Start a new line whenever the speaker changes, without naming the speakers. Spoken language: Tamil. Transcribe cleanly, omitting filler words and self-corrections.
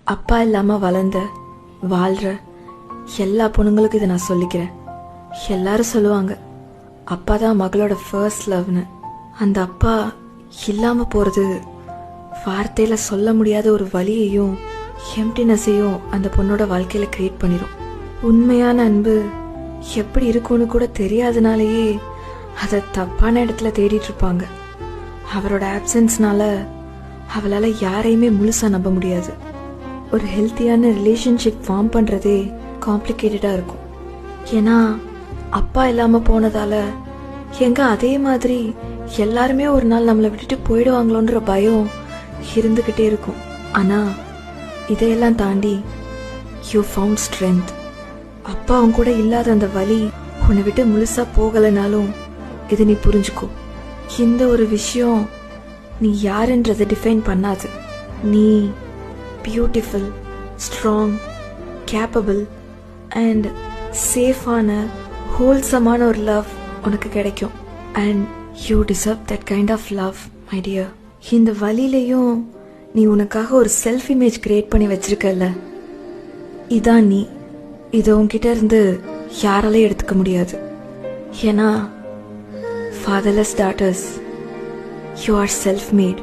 அப்பா இல்லாமல் வளர்ந்த வாழ்கிற எல்லா பொண்ணுங்களுக்கும் இதை நான் சொல்லிக்கிறேன். எல்லாரும் சொல்லுவாங்க அப்பா தான் மகளோட ஃபர்ஸ்ட் லவ்னு. அந்த அப்பா இல்லாமல் போகிறது வார்த்தையில் சொல்ல முடியாத ஒரு வலியையும் எம்டினஸையும் அந்த பொண்ணோட வாழ்க்கையில் கிரியேட் பண்ணிடும். உண்மையான அன்பு எப்படி இருக்கும்னு கூட தெரியாதனாலேயே அதை தப்பான இடத்துல தேடிட்டு இருப்பாங்க. அவரோட ஆப்சன்ஸ்னால அவளால் யாரையுமே முழுசாக நம்ப முடியாது. ஒரு ஹெல்த்தியான ரிலேஷன்ஷிப் ஃபார்ம் பண்ணுறதே காம்ப்ளிகேட்டடாக இருக்கும். ஏன்னா அப்பா இல்லாமல் போனதால் எங்கே அதே மாதிரி எல்லாருமே ஒரு நாள் நம்மளை விட்டுட்டு போயிடுவாங்களோன்ற பயம் இருந்துக்கிட்டே இருக்கும். ஆனால் இதையெல்லாம் தாண்டி யூ ஃபவுண்ட் ஸ்ட்ரென்த். அப்பா அவங்க கூட இல்லாத அந்த வலி உன்னை விட்டு முழுசாக போகலைனாலும் இதை நீ புரிஞ்சுக்கோ. இந்த ஒரு விஷயம் நீ யாருன்றதை டிஃபைன் பண்ணாது. நீ பியூட்டிஃபுல், ஸ்ட்ராங், கேப்பபிள் அண்ட் சேஃபான ஹோல்சமான ஒரு லவ் உனக்கு கிடைக்கும். And you deserve that kind of love my dear. இந்த வழியிலையும் நீ உனக்காக ஒரு செல்ஃப் இமேஜ் கிரியேட் பண்ணி வச்சிருக்கல, இதான் நீ. இதை உன்கிட்ட இருந்து யாராலையும் எடுத்துக்க முடியாது. ஏன்னா fatherless daughters, you are self-made.